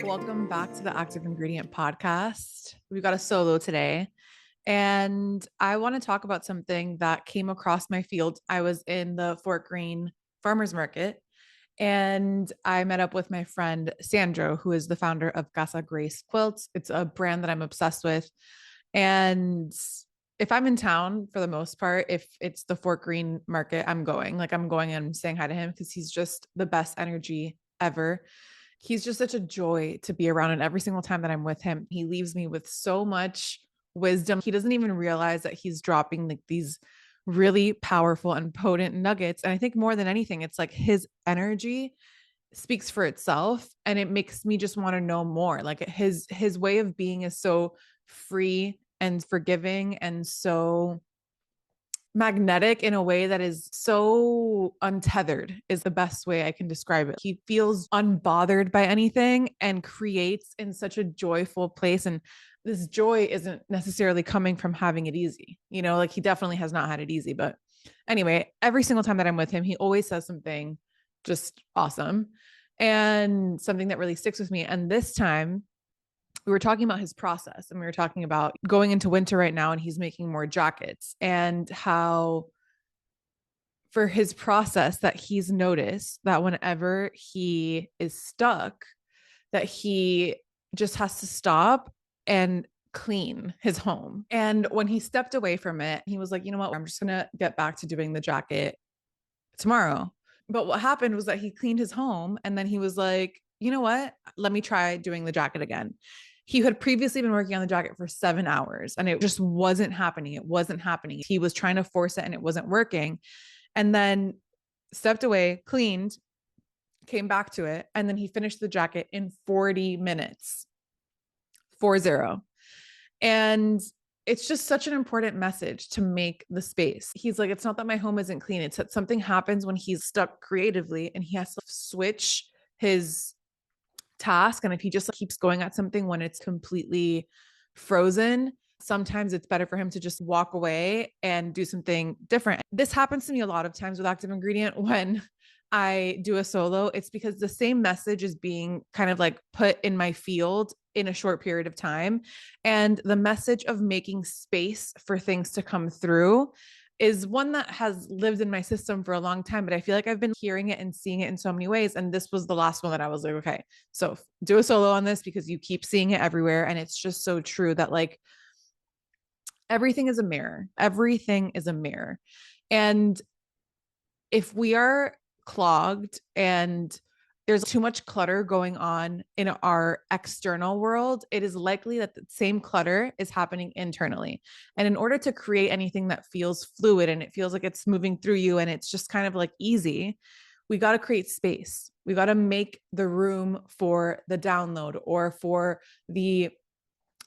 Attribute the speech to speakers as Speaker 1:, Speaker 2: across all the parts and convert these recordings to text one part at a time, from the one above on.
Speaker 1: Welcome back to the Active Ingredient Podcast. We've got a solo today, and I want to talk about something that came across my field. I was in the Fort Greene Farmers Market, and I met up with my friend Sandro, who is the founder of Casa Grace Quilts. It's a brand that I'm obsessed with. And if I'm in town, for the most part, if it's the Fort Greene Market, I'm going and saying hi to him because he's just the best energy ever. He's just such a joy to be around. And every single time that I'm with him, he leaves me with so much wisdom. He doesn't even realize that he's dropping like these really powerful and potent nuggets. And I think more than anything, it's like his energy speaks for itself, and it makes me just want to know more. Like his way of being is so free and forgiving and so magnetic in a way that is so untethered, is the best way I can describe it. He feels unbothered by anything and creates in such a joyful place. And this joy isn't necessarily coming from having it easy. Like he definitely has not had it easy. But anyway, every single time that I'm with him, he always says something just awesome and something that really sticks with me. And this time, we were talking about his process, and we were talking about going into winter right now, and he's making more jackets, and how for his process that he's noticed that whenever he is stuck, that he just has to stop and clean his home. And when he stepped away from it, he was like, you know what, I'm just going to get back to doing the jacket tomorrow. But what happened was that he cleaned his home, and then he was like, you know what, let me try doing the jacket again. He had previously been working on the jacket for 7 hours, and it just wasn't happening. It wasn't happening. He was trying to force it and it wasn't working. And then stepped away, cleaned, came back to it. And then he finished the jacket in 40 minutes, 40. And it's just such an important message to make the space. He's like, it's not that my home isn't clean. It's that something happens when he's stuck creatively and he has to switch his task. And if he just keeps going at something when it's completely frozen, sometimes it's better for him to just walk away and do something different. This happens to me a lot of times with Active Ingredient when I do a solo. It's because the same message is being kind of like put in my field in a short period of time. And the message of making space for things to come through is one that has lived in my system for a long time, but I feel like I've been hearing it and seeing it in so many ways. And this was the last one that I was like, okay, so do a solo on this because you keep seeing it everywhere. And it's just so true that like everything is a mirror. Everything is a mirror. And if we are clogged and there's too much clutter going on in our external world, it is likely that the same clutter is happening internally. And in order to create anything that feels fluid and it feels like it's moving through you and it's just kind of like easy, we got to create space. We got to make the room for the download, or for the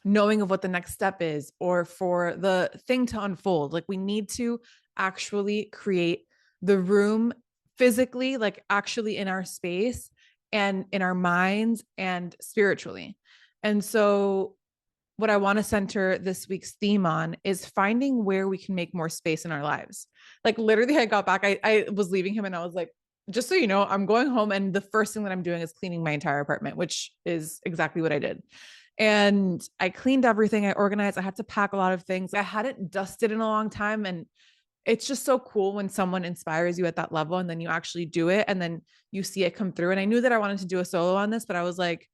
Speaker 1: knowing of what the next step is, or for the thing to unfold. Like we need to actually create the room physically, like actually in our space and in our minds and spiritually. And so what I want to center this week's theme on is finding where we can make more space in our lives. Like literally I got back, I was leaving him and I was like, just so you know, I'm going home and the first thing that I'm doing is cleaning my entire apartment, which is exactly what I did. And I cleaned everything. I organized. I had to pack a lot of things. I hadn't dusted in a long time. And it's just so cool when someone inspires you at that level and then you actually do it and then you see it come through. And I knew that I wanted to do a solo on this, but I was like,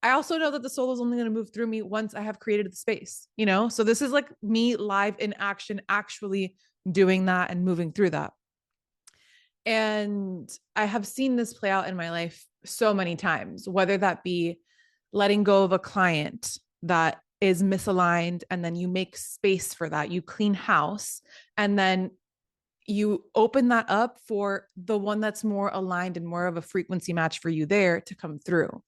Speaker 1: I also know that the solo is only going to move through me once I have created the space, So this is like me live in action, actually doing that and moving through that. And I have seen this play out in my life so many times, whether that be letting go of a client that is misaligned, and then you make space for that. You clean house, and then you open that up for the one that's more aligned and more of a frequency match for you there to come through.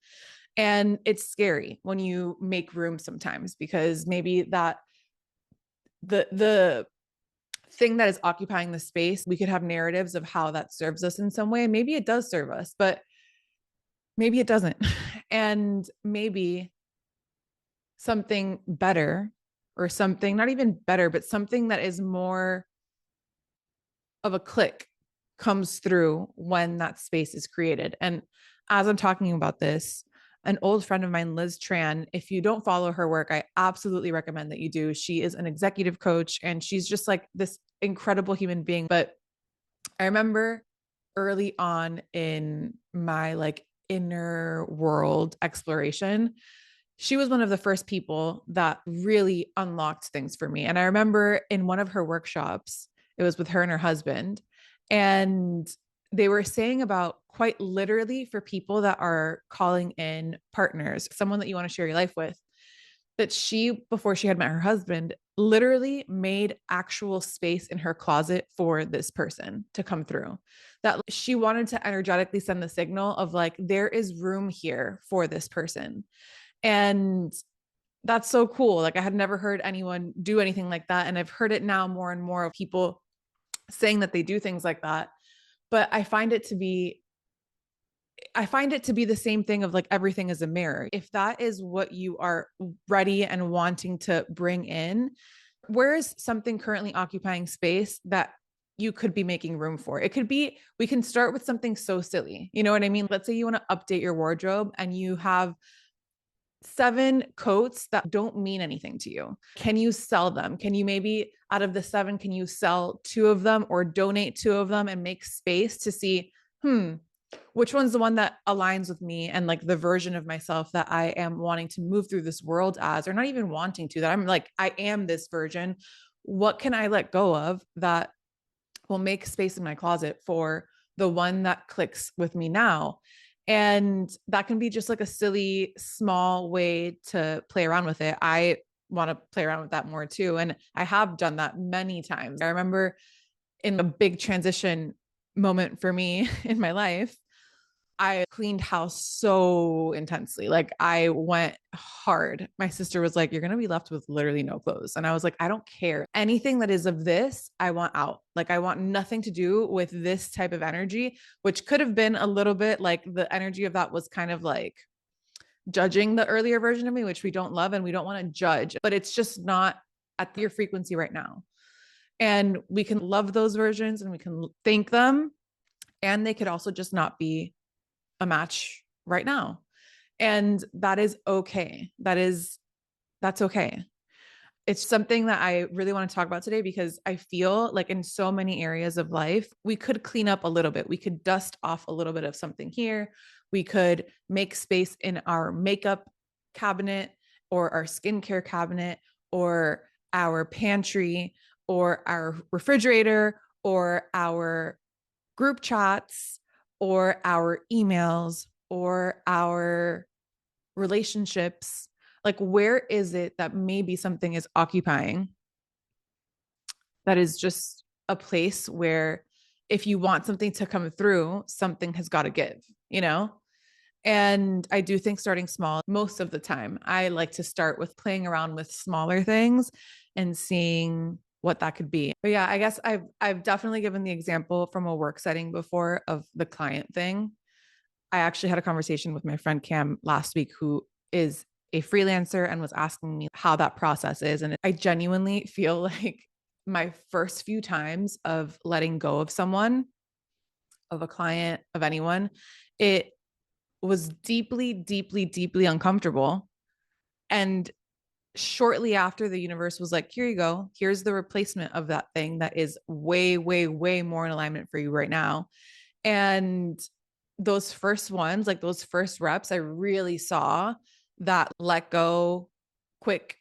Speaker 1: And it's scary when you make room sometimes, because maybe that the thing that is occupying the space, we could have narratives of how that serves us in some way. Maybe it does serve us, but maybe it doesn't. And maybe something better, or something not even better, but something that is more of a click comes through when that space is created. And as I'm talking about this, an old friend of mine, Liz Tran. If you don't follow her work, I absolutely recommend that you do. She is an executive coach and she's just like this incredible human being. But I remember early on in my like inner world exploration, she was one of the first people that really unlocked things for me. And I remember in one of her workshops, it was with her and her husband, and they were saying about quite literally for people that are calling in partners, someone that you want to share your life with, that she, before she had met her husband, literally made actual space in her closet for this person to come through. That she wanted to energetically send the signal of like, there is room here for this person. And that's so cool. Like, I had never heard anyone do anything like that. And I've heard it now more and more of people saying that they do things like that. But I find it to be the same thing of like everything is a mirror. If that is what you are ready and wanting to bring in, where is something currently occupying space that you could be making room for? It could be, we can start with something so silly. You know what I mean? Let's say you want to update your wardrobe and you have 7 coats that don't mean anything to you. Can you sell them? Can you maybe out of the 7, can you sell 2 of them or donate 2 of them and make space to see, which one's the one that aligns with me and like the version of myself that I am wanting to move through this world as, or not even wanting to, that I'm like, I am this version. What can I let go of that will make space in my closet for the one that clicks with me now? And that can be just like a silly, small way to play around with it. I want to play around with that more too. And I have done that many times. I remember in a big transition moment for me in my life, I cleaned house so intensely. Like I went hard. My sister was like, you're going to be left with literally no clothes. And I was like, I don't care. Anything that is of this, I want out. Like I want nothing to do with this type of energy, which could have been a little bit like the energy of that was kind of like judging the earlier version of me, which we don't love and we don't want to judge, but it's just not at your frequency right now. And we can love those versions and we can thank them. And they could also just not be a match right now. And that is okay. That's okay. It's something that I really want to talk about today because I feel like in so many areas of life, we could clean up a little bit. We could dust off a little bit of something here. We could make space in our makeup cabinet or our skincare cabinet or our pantry or our refrigerator or our group chats or our emails or our relationships. Like, where is it that maybe something is occupying that is just a place where if you want something to come through, something has got to give, you know? And I do think starting small most of the time, I like to start with playing around with smaller things and seeing what that could be. But yeah, I guess I've definitely given the example from a work setting before of the client thing. I actually had a conversation with my friend Cam last week, who is a freelancer and was asking me how that process is. And I genuinely feel like my first few times of letting go of someone, of a client, of anyone, it was deeply, deeply, deeply uncomfortable. And shortly after, the universe was like, here you go. Here's the replacement of that thing that is way, way, way more in alignment for you right now. And those first ones, like those first reps, I really saw that let go, quick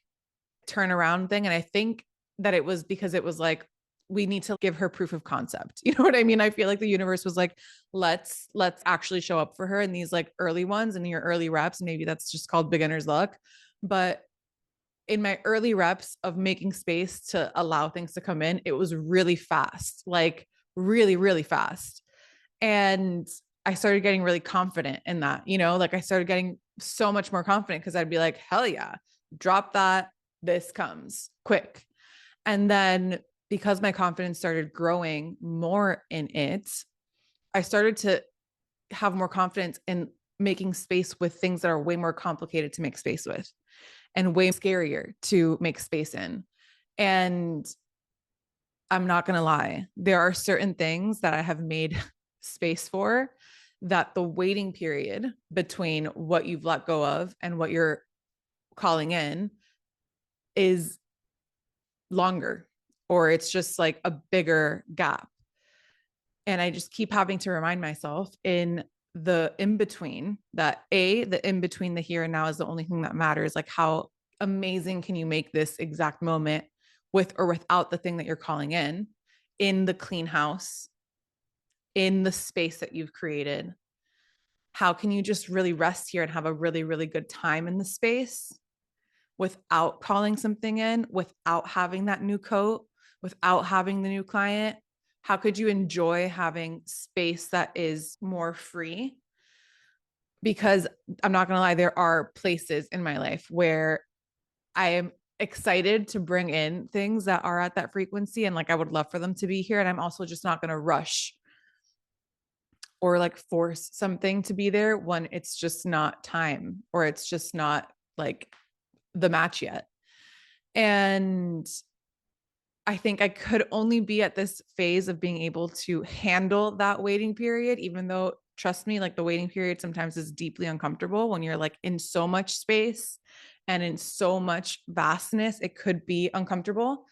Speaker 1: turnaround thing. And I think that it was because it was like, we need to give her proof of concept. You know what I mean? I feel like the universe was like, let's actually show up for her in these like early ones and your early reps. Maybe that's just called beginner's luck. But in my early reps of making space to allow things to come in, it was really fast, like really, really fast. And I started getting really confident in that, you know, like I started getting so much more confident because I'd be like, hell yeah, drop that. This comes quick. And then because my confidence started growing more in it, I started to have more confidence in making space with things that are way more complicated to make space with and way scarier to make space in. And I'm not going to lie, there are certain things that I have made space for that the waiting period between what you've let go of and what you're calling in is longer, or it's just like a bigger gap. And I just keep having to remind myself in the in between that the in between the here and now is the only thing that matters. Like, how amazing can you make this exact moment with or without the thing that you're calling in the clean house, in the space that you've created? How can you just really rest here and have a really, really good time in the space without calling something in, without having that new coat, without having the new client? How could you enjoy having space that is more free? Because I'm not going to lie, there are places in my life where I am excited to bring in things that are at that frequency. And like, I would love for them to be here. And I'm also just not going to rush or like force something to be there when it's just not time, or it's just not like the match yet. And I think I could only be at this phase of being able to handle that waiting period, even though, trust me, like the waiting period sometimes is deeply uncomfortable when you're like in so much space and in so much vastness. It could be uncomfortable.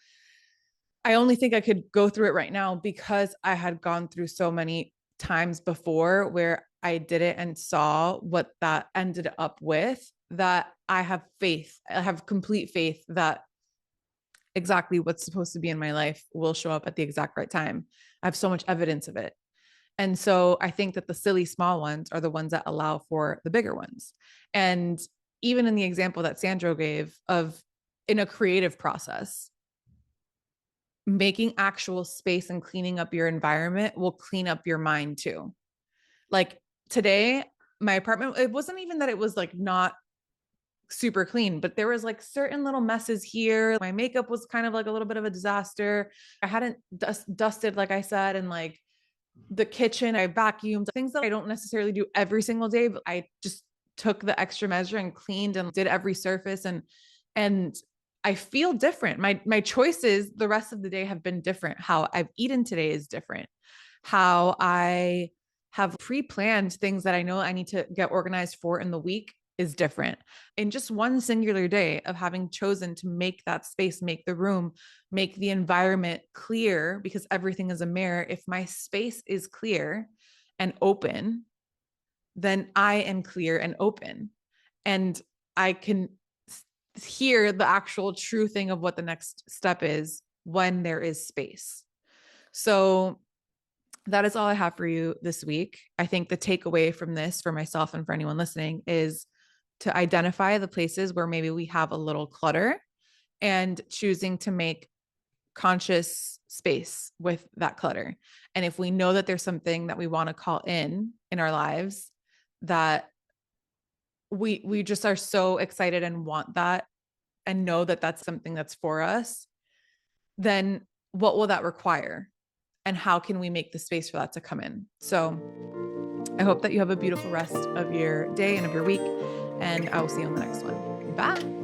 Speaker 1: I only think I could go through it right now because I had gone through so many times before where I did it and saw what that ended up with, that I have faith. I have complete faith that exactly what's supposed to be in my life will show up at the exact right time. I have so much evidence of it. And so I think that the silly small ones are the ones that allow for the bigger ones. And even in the example that Sandro gave of in a creative process, making actual space and cleaning up your environment will clean up your mind too. Like today, my apartment, it wasn't even that it was like not super clean, but there was like certain little messes here. My makeup was kind of like a little bit of a disaster. I hadn't dusted, like I said, and like the kitchen, I vacuumed, things that I don't necessarily do every single day, but I just took the extra measure and cleaned and did every surface, and I feel different. My choices the rest of the day have been different. How I've eaten today is different. How I have pre-planned things that I know I need to get organized for in the week is different. In just one singular day of having chosen to make that space, make the room, make the environment clear, because everything is a mirror. If my space is clear and open, then I am clear and open. And I can hear the actual true thing of what the next step is when there is space. So that is all I have for you this week. I think the takeaway from this for myself and for anyone listening is to identify the places where maybe we have a little clutter and choosing to make conscious space with that clutter. And if we know that there's something that we want to call in our lives, that we just are so excited and want that and know that that's something that's for us, then what will that require? And how can we make the space for that to come in? So I hope that you have a beautiful rest of your day and of your week. And I will see you on the next one. Bye.